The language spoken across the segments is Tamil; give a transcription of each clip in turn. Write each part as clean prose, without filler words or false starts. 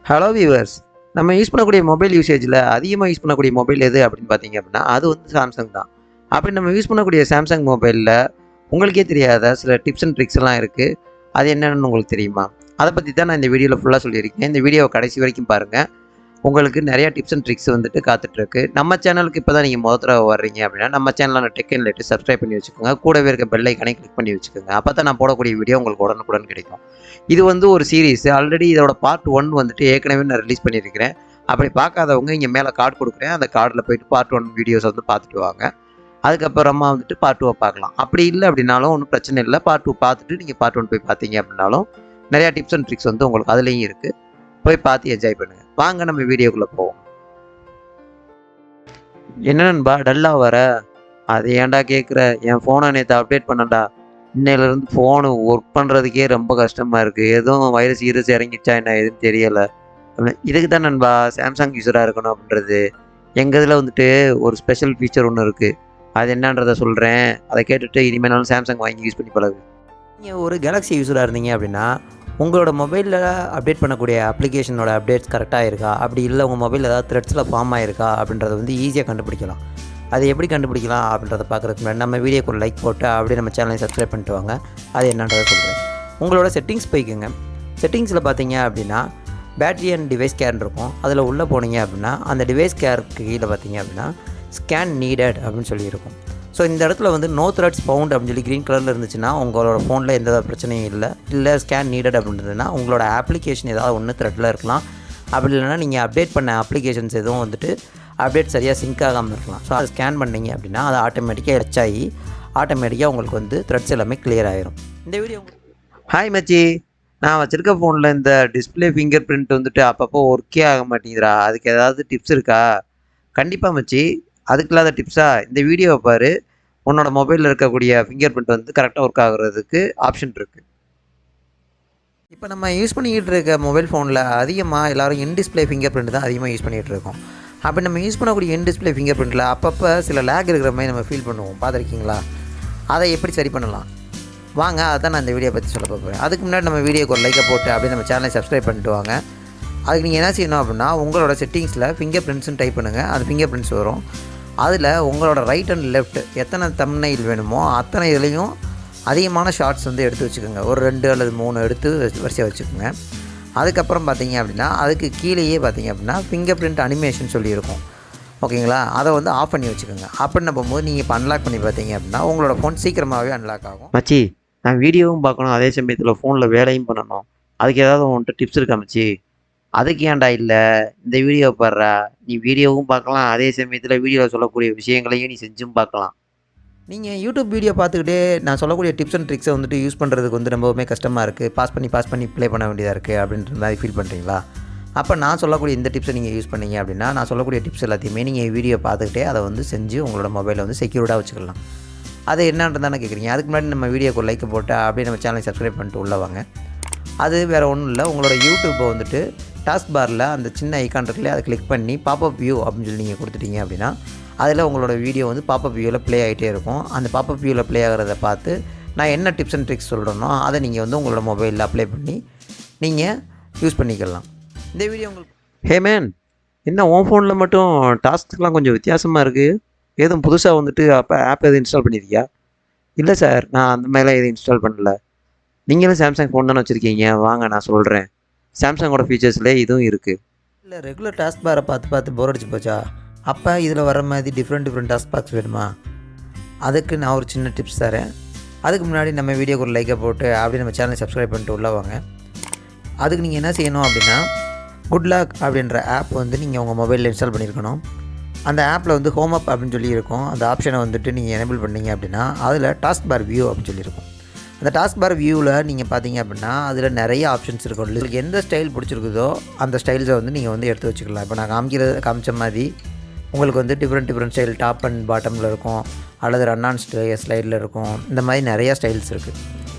ஹலோ வியூவர்ஸ், நம்ம யூஸ் பண்ணக்கூடிய மொபைல் யூசேஜில் அதிகமாக யூஸ் பண்ணக்கூடிய மொபைல் எது அப்படின்னு பார்த்தீங்க அப்படின்னா அது வந்து சாம்சங் தான். அப்படி நம்ம யூஸ் பண்ணக்கூடிய சாம்சங் மொபைலில் உங்களுக்கே தெரியாத சில டிப்ஸ் அண்ட் ட்ரிக்ஸ் எல்லாம் இருக்குது. அது என்னென்னு உங்களுக்கு தெரியுமா? அதை பற்றி தான் நான் இந்த வீடியோவில் ஃபுல்லாக சொல்லியிருக்கேன். இந்த வீடியோவை கடைசி வரைக்கும் பாருங்கள். உங்களுக்கு நிறையா டிப்ஸ் அண்ட் ட்ரிக்ஸ் வந்துட்டு காத்துட்ருக்கு. நம்ம சேனலுக்கு இப்போ தான் நீங்கள் முதல் தடவை வர்றீங்க அப்படின்னா நம்ம சேனலான Tech-nLITE சப்ஸ்கிரைப் பண்ணி வச்சுக்கோங்க. கூடவே இருக்க பெல் ஐக்கானை கிளிக் பண்ணி வச்சுக்கோங்க. அப்போ தான் நான் போடக்கூடிய வீடியோ உங்களுக்கு உடனுக்குடன் கிடைக்கும். இது வந்து ஒரு சீரீஸ். ஆல்ரெடி இதோட Part-1 வந்துட்டு ஏற்கனவே நான் ரிலீஸ் பண்ணியிருக்கிறேன். அப்படி பார்க்காதவங்க இங்கே மேலே கார்டு கொடுக்குறேன். அந்த கார்டில் போய்ட்டு Part-1 வீடியோஸ் வந்து பார்த்துட்டு வாங்க. அதுக்கப்புறமா வந்துட்டு Part-2 பார்க்கலாம். அப்படி இல்லை அப்படின்னாலும் ஒன்றும் பிரச்சனை இல்லை. Part-2 பார்த்துட்டு நீங்கள் Part-1 போய் பார்த்தீங்க அப்படின்னாலும் நிறையா டிப்ஸ் அண்ட் ட்ரிக்ஸ் வந்து உங்களுக்கு அதுலேயும் இருக்குது. போய் பார்த்து என்ஜாய் பண்ணுங்கள். வாங்க நம்ம வீடியோக்குள்ளே போவோம். என்ன நண்பா டல்லாக வர? அது ஏன்டா கேட்குற? என் ஃபோனை நேற்று அப்டேட் பண்ணடா. இன்னையிலேருந்து ஃபோனு ஒர்க் பண்ணுறதுக்கே ரொம்ப கஷ்டமாக இருக்குது. எதுவும் வைரஸ் இறங்கிச்சா என்ன எதுவும் தெரியலை. இதுக்கு தான் நண்பா சாம்சங் யூஸராக இருக்கணும் அப்படின்றது. எங்கள் இதில் வந்துட்டு ஒரு ஸ்பெஷல் ஃபீச்சர் ஒன்று இருக்குது. அது என்னன்றதை சொல்கிறேன். அதை கேட்டுட்டு இனிமேனாலும் சாம்சங் வாங்கி யூஸ் பண்ணி பழகு. நீங்கள் ஒரு கேலக்ஸி யூஸராக இருந்தீங்க அப்படின்னா உங்களோட மொபைலில் அப்டேட் பண்ணக்கூடிய அப்ளிகேஷனோட அப்டேட்ஸ் கரெக்டாக இருக்கா, அப்படி இல்லை உங்கள் மொபைல் ஏதாவது த்ரெட்ஸில் ஃபார்ம் ஆகிருக்கா அப்படின்றத வந்து ஈஸியாக கண்டுபிடிக்கலாம். அது எப்படி கண்டுபிடிக்கலாம் அப்படின்றத பார்க்குறதுக்கு முன்னாடி நம்ம வீடியோக்கு ஒரு லைக் போட்டு அப்படியே நம்ம சேனலை சப்ஸ்கிரைப் பண்ணிட்டு வாங்க. அது என்னன்றதை சொல்கிறேன். உங்களோட செட்டிங்ஸ் போய்க்குங்க. செட்டிங்ஸில் பார்த்தீங்க அப்படின்னா பேட்டரி அண்ட் டிவைஸ் கேர் இருக்கும். அதில் உள்ளே போனீங்க அப்படின்னா அந்த டிவைஸ் கேருக்கு கீழே பார்த்தீங்க அப்படின்னா ஸ்கேன் நீடட் அப்படின்னு சொல்லியிருக்கும். ஸோ இந்த இடத்துல வந்து நோ த்ரெட்ஸ் ஃபவுண்ட் அப்படின்னு சொல்லி க்ரீன் கலரில் இருந்துச்சுன்னா உங்களோட ஃபோனில் எந்த பிரச்சனையும் இல்லை ஸ்கேன் நீடட் அப்படின்றதுனா உங்களோட அப்ளிகேஷன் ஏதாவது ஒன்று த்ரெட்டில் இருக்கலாம். அப்படி இல்லைனா நீங்கள் அப்டேட் பண்ண அப்ளிகேஷன்ஸ் எதுவும் வந்துட்டு அப்டேட் சரியாக சிங்க் ஆகாமல் இருக்கலாம். ஸோ அதை ஸ்கேன் பண்ணிங்க அப்படின்னா அது ஆட்டோமேட்டிக்காக டச் ஆகி ஆட்டோமேட்டிக்காக உங்களுக்கு வந்து த்ரெட்ஸ் எல்லாமே கிளியர் ஆகிரும். இந்த வீடியோ ஹாய் மச்சி, நான் வச்சுருக்க ஃபோனில் இந்த டிஸ்பிளே ஃபிங்கர் பிரிண்ட் வந்துட்டு அப்பப்போ ஒர்க்கே ஆக மாட்டேங்கிறா. அதுக்கு ஏதாவது டிப்ஸ் இருக்கா? கண்டிப்பாக மச்சி, அதுக்கு இல்லாத டிப்ஸா? இந்த வீடியோவை பாரு. உன்னோட மொபைலில் இருக்கக்கூடிய ஃபிங்கர் பிரிண்ட் வந்து கரெக்டாக ஒர்க் ஆகுறதுக்கு ஆப்ஷன் இருக்குது. இப்போ நம்ம யூஸ் பண்ணிக்கிட்டு இருக்க மொபைல் ஃபோனில் அதிகமாக எல்லோரும் இன்டிஸ்பிளே ஃபிங்கர் பிரிண்ட் தான் அதிகமாக யூஸ் பண்ணிகிட்டு இருக்கோம். அப்படி நம்ம யூஸ் பண்ணக்கூடிய இன்டிஸ்பிளே ஃபிங்கர் பிரிண்ட்டில் அப்பப்போ சில லேக் இருக்கிற மாதிரி நம்ம ஃபீல் பண்ணுவோம். பார்த்துருக்கீங்களா? அதை எப்படி சரி பண்ணலாம் வாங்க, அதான் நான் இந்த வீடியோ பற்றி சொல்ல போகிறேன். அதுக்கு முன்னாடி நம்ம வீடியோக்கு ஒரு லைக்கை போட்டு அப்படியே நம்ம சேனலை சப்ஸ்கிரைப் பண்ணிட்டு வாங்க. அதுக்கு நீங்கள் என்ன செய்யணும் அப்படின்னா உங்களோட செட்டிங்ஸில் ஃபிங்கர் பிரிண்ட்ஸ்னு டைப் பண்ணுங்கள். அது ஃபிங்கர் பிரிண்ட்ஸ் வரும். அதில் உங்களோட ரைட் அண்ட் லெஃப்ட் எத்தனை தம்ப்நெயில் வேணுமோ அத்தனை இதுலேயும் அதிகமான ஷார்ட்ஸ் வந்து எடுத்து வச்சுக்கோங்க. ஒரு 2 அல்லது 3 எடுத்து வரிசையாக வச்சுக்கோங்க. அதுக்கப்புறம் பார்த்தீங்க அப்படின்னா அதுக்கு கீழேயே பார்த்தீங்க அப்படின்னா ஃபிங்கர் பிரிண்ட் அனிமேஷன் சொல்லியிருக்கும். ஓகேங்களா? அதை வந்து ஆஃப் பண்ணி வச்சுக்கோங்க. அப்படின்னு போகும்போது நீங்கள் இப்போ அன்லாக் பண்ணி பார்த்தீங்க அப்படின்னா உங்களோட ஃபோன் சீக்கிரமாகவே அன்லாக் ஆகும். மச்சி, நான் வீடியோவும் பார்க்கணும், அதே சமயத்தில் ஃபோனில் வேலையும் பண்ணணும். அதுக்கு ஏதாவது உன்கிட்ட டிப்ஸ் இருக்கா மச்சி? அதுக்கு ஏன்டா இல்லை, இந்த வீடியோ பாடுறா. நீ வீடியோவும் பார்க்கலாம், அதே சமயத்தில் வீடியோவில் சொல்லக்கூடிய விஷயங்களையும் நீ செஞ்சும் பார்க்கலாம். நீங்கள் யூடியூப் வீடியோ பார்த்துக்கிட்டே நான் சொல்லக்கூடிய டிப்ஸ் அண்ட் ட்ரிக்ஸை வந்துட்டு யூஸ் பண்ணுறதுக்கு வந்து ரொம்பவுமே கஷ்டமாக இருக்குது. பாஸ் பண்ணி ப்ளே பண்ண வேண்டியதாக இருக்குது அப்படின்ற மாதிரி ஃபீல் பண்ணுறீங்களா? அப்போ நான் சொல்லக்கூடிய இந்த டிப்ஸை நீங்கள் யூஸ் பண்ணீங்க அப்படின்னா நான் சொல்லக்கூடிய டிப்ஸ் எல்லாத்தையுமே நீங்கள் வீடியோ பார்த்துக்கிட்டே அதை வந்து செஞ்சு உங்களோட மொபைலை வந்து செக்யூர்டாக வச்சுக்கலாம். அது என்னன்றதானே கேட்குறீங்க? அதுக்கு முன்னாடி நம்ம வீடியோக்கு ஒரு லைக் போட்டு அப்படியே நம்ம சேனலை சப்ஸ்கிரைப் பண்ணிட்டு உள்ளே வாங்க. அது வேறு ஒன்றும் இல்லை. உங்களோட யூடியூப்பை வந்துட்டு டாஸ்க் பாரில் அந்த சின்ன ஐக்கான் இருக்குல்ல, அதை கிளிக் பண்ணி பாப்பப் வியூ அப்படின்னு சொல்லி நீங்கள் கொடுத்துட்டீங்க அப்படின்னா அதில் உங்களோட வீடியோ வந்து பாப்பப் வியூவில் ப்ளே ஆகிட்டே இருக்கும். அந்த பாப்பப் வியூவில் ப்ளே ஆகிறத பார்த்து நான் என்ன டிப்ஸ் அண்ட் ட்ரிக்ஸ் சொல்கிறேனோ அதை நீங்கள் வந்து உங்களோட மொபைலில் அப்ளை பண்ணி நீங்கள் யூஸ் பண்ணிக்கலாம். இந்த வீடியோ உங்களுக்கு ஹே மேன், என்ன உன் ஃபோனில் மட்டும் டாஸ்க்லாம் கொஞ்சம் வித்தியாசமாக இருக்குது? எதுவும் புதுசாக வந்துட்டு ஆப் எதுவும் இன்ஸ்டால் பண்ணியிருக்கியா? இல்லை சார், நான் அந்த மாதிரிலாம் எதுவும் இன்ஸ்டால் பண்ணல. நீங்களும் சாம்சங் ஃபோன் தானே வச்சுருக்கீங்க? வாங்க நான் சொல்கிறேன். சாம்சங்கோட ஃபீச்சர்ஸில் இதுவும் இருக்குது. இல்லை ரெகுலர் டாஸ்க் பாரை பார்த்து போர் அடிச்சு போச்சா? அப்போ இதில் வர மாதிரி டிஃப்ரெண்ட் டாஸ்க் பாக்ஸ் வேணுமா? அதுக்கு நான் ஒரு சின்ன டிப்ஸ் தரேன். அதுக்கு முன்னாடி நம்ம வீடியோக்கு ஒரு லைக்கை போட்டு அப்படியே நம்ம சேனலை சப்ஸ்கிரைப் பண்ணிட்டு உள்ளே வாங்க. அதுக்கு நீங்கள் என்ன செய்யணும் அப்படின்னா குட் லாக் அப்படின்ற ஆப் வந்து நீங்கள் உங்கள் மொபைலில் இன்ஸ்டால் பண்ணியிருக்கணும். அந்த ஆப்பில் வந்து ஹோம் அப் அப்படின்னு சொல்லி இருக்கும். அந்த ஆப்ஷனை வந்துட்டு நீங்கள் எனேபிள் பண்ணிங்க அப்படின்னா அதில் டாஸ்க் பார் வியூ அப்படின்னு சொல்லியிருக்கும். அந்த டாஸ்க் பார் வியூவில் நீங்கள் பார்த்தீங்க அப்படின்னா அதில் நிறைய ஆப்ஷன்ஸ் இருக்கும். உங்களுக்கு எந்த ஸ்டைல் பிடிச்சிருக்குதோ அந்த ஸ்டைல்ஸை வந்து நீங்கள் வந்து எடுத்து வச்சுக்கலாம். இப்போ நான் காமிச்ச மாதிரி உங்களுக்கு வந்து டிஃப்ரெண்ட் ஸ்டைல் டாப் அண்ட் பாட்டமில் இருக்கும், அல்லது ரன் ஆன் ஸ்லைடில் இருக்கும். இந்த மாதிரி நிறையா ஸ்டைல்ஸ் இருக்குது.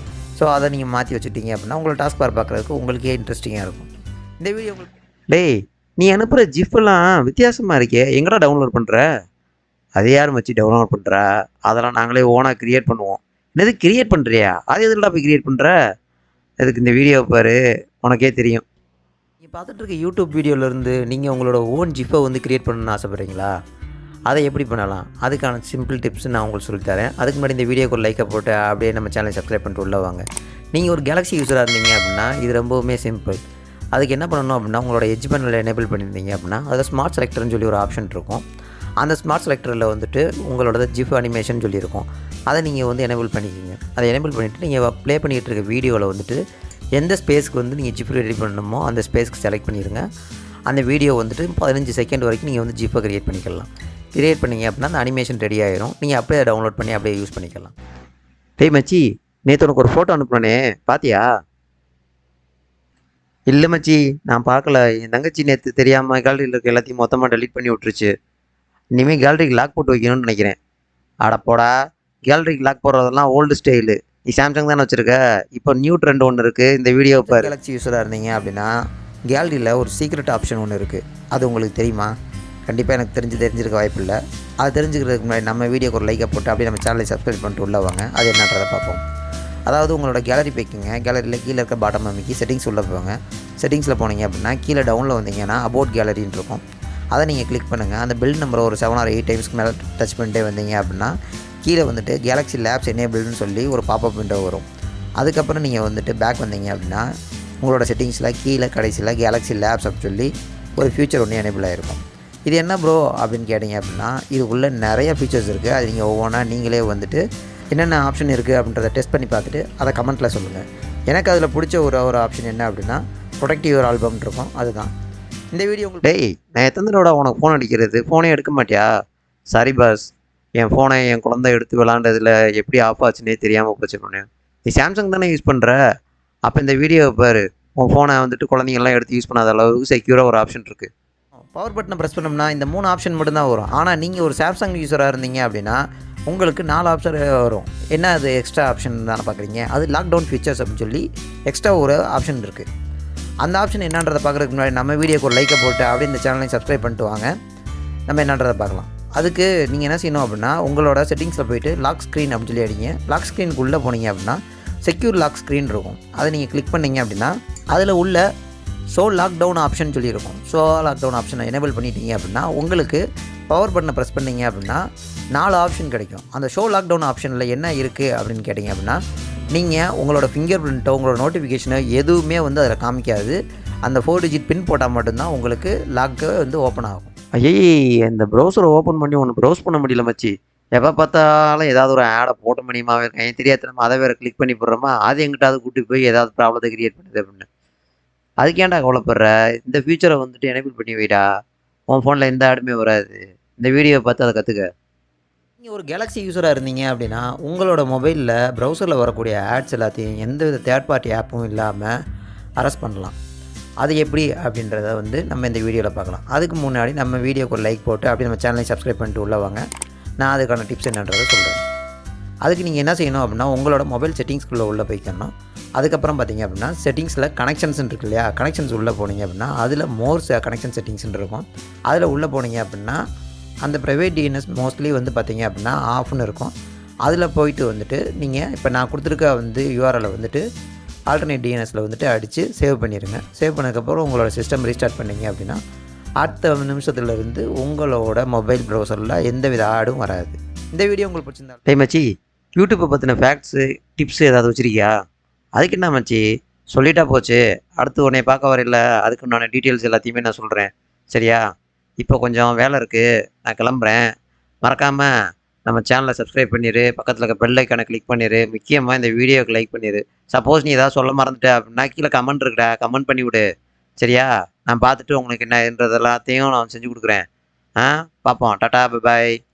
ஸோ அதை நீங்கள் மாற்றி வச்சுட்டீங்க அப்படின்னா உங்களை டாஸ்க் பார் பார்க்குறதுக்கு உங்களுக்கே இன்ட்ரெஸ்டிங்காக இருக்கும். இந்த வீடியோ உங்களுக்கு டேய், நீ அனுப்புகிற ஜிஃபெல்லாம் வித்தியாசமாக இருக்கே, எங்கடா டவுன்லோட் பண்ணுற? அதை யாரும் வச்சு டவுன்லோட் பண்ணுறா? அதெல்லாம் நாங்களே ஓனாக க்ரியேட் பண்ணுவோம். என்னது கிரியேட் பண்ணுறியா? அது எதுலடா போய் கிரியேட் பண்ணுற? அதுக்கு இந்த வீடியோவை பாரு, உனக்கே தெரியும். நீங்கள் பார்த்துட்டு இருக்க யூடியூப் வீடியோலேருந்து நீங்கள் உங்களோட ஓன் ஜிஃபை வந்து க்ரியேட் பண்ணணும்னு ஆசைப்பட்றீங்களா? அதை எப்படி பண்ணலாம்? அதுக்கான சிம்பிள் டிப்ஸ் நான் உங்களுக்கு சொல்லித்தரேன். அதுக்கு முன்னாடி இந்த வீடியோக்கு ஒரு லைக்கை போட்டு அப்படியே நம்ம சேனலை சப்ஸ்கிரைப் பண்ணிட்டு உள்ள வாங்க. நீங்கள் ஒரு கேலக்ஸி யூஸராக இருந்தீங்க அப்படின்னா இது ரொம்பவுமே சிம்பிள். அதுக்கு என்ன பண்ணணும் அப்படின்னா, உங்களோட எட்ஜ் பேனலில் எனேபிள் பண்ணியிருந்தீங்க அப்படின்னா அதில் ஸ்மார்ட் செலக்டர்னு சொல்லி ஒரு ஆப்ஷன் இருக்கும். அந்த ஸ்மார்ட் செலக்டரில் வந்துட்டு உங்களோட ஜிஃப் அனிமேஷன் சொல்லியிருக்கும். அதை நீங்கள் வந்து எனேபிள் பண்ணிக்கிங்க. அதை எனேபிள் பண்ணிவிட்டு நீங்கள் ப்ளே பண்ணிகிட்டு இருக்க வீடியோவில் வந்துட்டு எந்த ஸ்பேஸ்க்கு வந்து நீங்கள் ஜிஃப் ரெடி பண்ணணுமோ அந்த ஸ்பேஸ்க்கு செலக்ட் பண்ணிடுங்க. அந்த வீடியோ வந்துட்டு 15 செகண்ட் வரைக்கும் நீங்கள் வந்து ஜிஃபை க்ரியேட் பண்ணிக்கலாம். க்ரியேட் பண்ணிங்க அப்படின்னா அந்த அனிமேஷன் ரெடி ஆயிரும். நீங்கள் அப்படியே டவுன்லோட் பண்ணி அப்படியே யூஸ் பண்ணிக்கலாம். டேய் மச்சி, நேற்று உனக்கு ஒரு ஃபோட்டோ அனுப்புனே, பார்த்தியா? இல்லை மச்சி, நான் பார்க்கல. என் தங்கச்சி நேற்று தெரியாமல் கேலரியில் இருக்க எல்லாத்தையும் மொத்தமாக டெலீட் பண்ணி விட்டுருச்சு. இனிமேல் கேலரிக்கு லாக் போட்டு வைக்கணும்னு நினைக்கிறேன். அடப்போடா, கேலரிக்கு லாக் போடுறதெல்லாம் ஓல்டு ஸ்டைலு. நீ சாம்சங் தானே வச்சுருக்க. இப்போ நியூ ட்ரெண்ட் ஒன்று இருக்குது. இந்த வீடியோ பாரு. கேலக்ஸி யூஸராக இருந்தீங்க அப்படின்னா கேலரியில் ஒரு சீக்ரெட் ஆப்ஷன் ஒன்று இருக்குது. அது உங்களுக்கு தெரியுமா? கண்டிப்பாக எனக்கு தெரிஞ்சிருக்க வாய்ப்பு இல்லை. அது தெரிஞ்சுக்கிறதுக்கு முன்னாடி நம்ம வீடியோக்கு ஒரு லைக்கை போட்டு அப்படியே நம்ம சேனலை சப்ஸ்கிரைப் பண்ணிட்டு உள்ள வாங்க. அது என்னன்றதை பார்ப்போம். அதாவது உங்களோட கேலரி போய்க்குங்க. கேலரியில் கீழே இருக்க பாட்டம் அமைக்கி செட்டிங்ஸ் உள்ளே போவாங்க. செட்டிங்ஸில் போனீங்க அப்படின்னா கீழே டவுனில் வந்தீங்கன்னா அபவுட் கேலரின்னு இருக்கும். அதை நீங்கள் கிளிக் பண்ணுங்கள். அந்த பில் நம்பரை ஒரு 7 or 8 டைம்ஸ்க்கு மேலே டச் பண்ணிட்டே வந்தீங்க அப்படின்னா கீழே வந்துட்டு கேலக்ஸி லேப்ஸ் எனேபிள்னு சொல்லி ஒரு பாப்அப் விண்டோ வரும். அதுக்கப்புறம் நீங்கள் வந்துட்டு பேக் வந்தீங்க அப்படின்னா உங்களோட செட்டிங்ஸில் கீழே கடைசியில் கேலக்ஸி லேப்ஸ் அப்படின்னு சொல்லி ஒரு ஃபியூச்சர் ஒன்று எனேபிள் ஆகிருக்கும். இது என்ன ப்ரோ அப்படின்னு கேட்டிங்க அப்படின்னா இதுக்குள்ளே நிறைய ஃபீச்சர்ஸ் இருக்குது. அது நீங்கள் ஒவ்வொன்றா நீங்களே வந்துட்டு என்னென்ன ஆப்ஷன் இருக்குது அப்படின்றத டெஸ்ட் பண்ணி பார்த்துட்டு அதை கமெண்ட்டில் சொல்லுங்கள். எனக்கு அதில் பிடிச்ச ஒரு ஆப்ஷன் என்ன அப்படின்னா ப்ரொடெக்ட் யுவர் ஆல்பம்னு இருக்கும். அதுதான் இந்த வீடியோ உங்களுக்கு. டேய், நான் எத்தனை தடவை உனக்கு ஃபோன் அடிக்கிறது? ஃபோனே எடுக்க மாட்டியா? சாரி பாஸ், என் ஃபோனை என் குழந்தை எடுத்து விளாண்டதில் எப்படி ஆஃப் ஆச்சுன்னே தெரியாமல் போச்சு. நீ சாம்சங் தானே யூஸ் பண்ணுற. அப்போ இந்த வீடியோவை பாரு. உன் ஃபோனை வந்துட்டு குழந்தைங்கள்லாம் எடுத்து யூஸ் பண்ணாத அளவுக்கு செக்யூராக ஒரு ஆப்ஷன் இருக்குது. பவர் பட்டனை ப்ரெஸ் பண்ணோம்னா இந்த 3 ஆப்ஷன் மட்டும்தான் வரும். ஆனால் நீங்கள் ஒரு சாம்சங் யூஸராக இருந்தீங்க அப்படின்னா உங்களுக்கு 4 ஆப்ஷன் வரும். என்ன அது எக்ஸ்ட்ரா ஆப்ஷன் தானே பார்க்குறீங்க? அது லாக்டவுன் ஃபீச்சர்ஸ் அப்படின்னு சொல்லி எக்ஸ்ட்ரா ஒரு ஆப்ஷன் இருக்குது. அந்த ஆப்ஷன் என்னன்றதை பார்க்குறதுக்கு முன்னாடி நம்ம வீடியோக்கு ஒரு லைக்கை போட்டு அப்படியே இந்த சேனலை சப்ஸ்கிரைப் பண்ணிட்டு வாங்க. நம்ம என்னன்றதை பார்க்கலாம். அதுக்கு நீங்கள் என்ன செய்யணும் அப்படின்னா உங்களோட செட்டிங்ஸில் போய்ட்டு லாக் ஸ்க்ரீன் அப்படின்னு சொல்லி அடிங்க. லாக் ஸ்க்ரீனுக்குள்ளே போனீங்க அப்படின்னா செக்யூர் லாக் ஸ்க்ரீன் இருக்கும். அதை நீங்கள் கிளிக் பண்ணிங்க அப்படின்னா அதில் உள்ள ஷோ லாக்டவுன் ஆப்ஷன் சொல்லியிருக்கும். ஷோ லாக்டவுன் ஆப்ஷனை எனேபிள் பண்ணிட்டீங்க அப்படின்னா உங்களுக்கு பவர் பட்டனை ப்ரெஸ் பண்ணிங்க அப்படின்னா 4 ஆப்ஷன் கிடைக்கும். அந்த ஷோ லாக்டவுன் ஆப்ஷனில் என்ன இருக்குது அப்படின்னு கேட்டிங்க அப்படின்னா நீங்கள் உங்களோட ஃபிங்கர் பிரிண்ட்டோ உங்களோட நோட்டிஃபிகேஷனோ எதுவுமே வந்து அதில் காமிக்காது. அந்த 4 டிஜிட் பின் போட்டால் மட்டும்தான் உங்களுக்கு லாக்கு வந்து ஓப்பன் ஆகும். இந்த ப்ரௌசரை ஓப்பன் பண்ணி ஒன்று ப்ரௌஸ் பண்ண முடியல மச்சி. எப்போ பார்த்தாலும் ஏதாவது ஒரு ஆடை போட்ட முடியுமாவே இருக்கேன். என் தெரியாத நம்ம அதை வேறு கிளிக் பண்ணி போடுறோமா, அது எங்கிட்டாவது கூட்டி போய் ஏதாவது ப்ராப்ளத்தை கிரியேட் பண்ணுது அப்படின்னு. அதுக்கேண்டா கவலைப்படுற? இந்த ஃபியூச்சரை வந்துட்டு எனேபிள் பண்ணி வைடா. உன் ஃபோனில் எந்த ஆடுமே வராது. இந்த வீடியோவை பார்த்து அதை கற்றுக்க. நீங்கள் ஒரு கேலக்ஸி யூஸராக இருந்தீங்க அப்படின்னா உங்களோட மொபைலில் ப்ரௌசரில் வரக்கூடிய ஆட்ஸ் எல்லாத்தையும் எந்தவித தேர்ட் பார்ட்டி ஆப்பும் இல்லாமல் அரெஸ்ட் பண்ணலாம். அது எப்படி அப்படின்றத வந்து நம்ம இந்த வீடியோவில் பார்க்கலாம். அதுக்கு முன்னாடி நம்ம வீடியோக்கு ஒரு லைக் போட்டு அப்படியே நம்ம சேனலை சப்ஸ்கிரைப் பண்ணிட்டு உள்ள வாங்க. நான் அதுக்கான டிப்ஸ் என்னன்றதை சொல்கிறேன். அதுக்கு நீங்கள் என்ன செய்யணும் அப்படின்னா உங்களோட மொபைல் செட்டிங்ஸ்குள்ளே உள்ளே போய்க்கணும். அதுக்கப்புறம் பார்த்தீங்க அப்படின்னா செட்டிங்ஸில் கனெக்ஷன்ஸ் இருக்கு இல்லையா, கனெக்ஷன்ஸ் உள்ளே போனீங்க அப்படின்னா அதில் மோர் கனெக்ஷன் செட்டிங்ஸ்ன்னு இருக்கும். அதில் உள்ளே போனீங்க அப்படின்னா அந்த ப்ரைவேட் டிஎன்எஸ் மோஸ்ட்லி வந்து பார்த்தீங்க அப்படின்னா ஆஃப்னு இருக்கும். அதில் போயிட்டு வந்துட்டு நீங்கள் இப்போ நான் கொடுத்துருக்க வந்து யூஆர்எல்லை வந்துட்டு ஆல்டர்னேட் டிஎன்எஸில் வந்துட்டு அடித்து சேவ் பண்ணிடுங்க. சேவ் பண்ணதுக்கப்புறம் உங்களோட சிஸ்டம் ரீஸ்டார்ட் பண்ணிங்க அப்படின்னா அடுத்த நிமிஷத்துலேருந்து உங்களோட மொபைல் ப்ரௌசரில் எந்த வித ஆடும் வராது. இந்த வீடியோ உங்களுக்கு பிடிச்சிருந்தா டே மச்சி, யூடியூப்பை பற்றின ஃபேக்ட்ஸு டிப்ஸு ஏதாவது வச்சுருக்கியா? அதுக்கு என்ன மச்சி, சொல்லிட்டா போச்சு. அடுத்து உன்னை பார்க்க வரையில அதுக்கு உண்டான டீட்டெயில்ஸ் எல்லாத்தையுமே நான் சொல்கிறேன். சரியா? இப்போ கொஞ்சம் வேலை இருக்குது, நான் கிளம்புறேன். மறக்காமல் நம்ம சேனலை சப்ஸ்கிரைப் பண்ணிடு. பக்கத்தில் இருக்க பெல் ஐக்கானை கிளிக் பண்ணிடு. முக்கியமாக இந்த வீடியோவுக்கு லைக் பண்ணிடு. சப்போஸ் நீ ஏதாவது சொல்ல மறந்துட்ட அப்படின்னா கீழே கமெண்ட் இருக்குடா, கமெண்ட் பண்ணி விடு. சரியா? நான் பார்த்துட்டு உங்களுக்கு என்னன்றது எல்லாத்தையும் நான் செஞ்சு கொடுக்குறேன். பார்ப்போம். Tata, bye bye.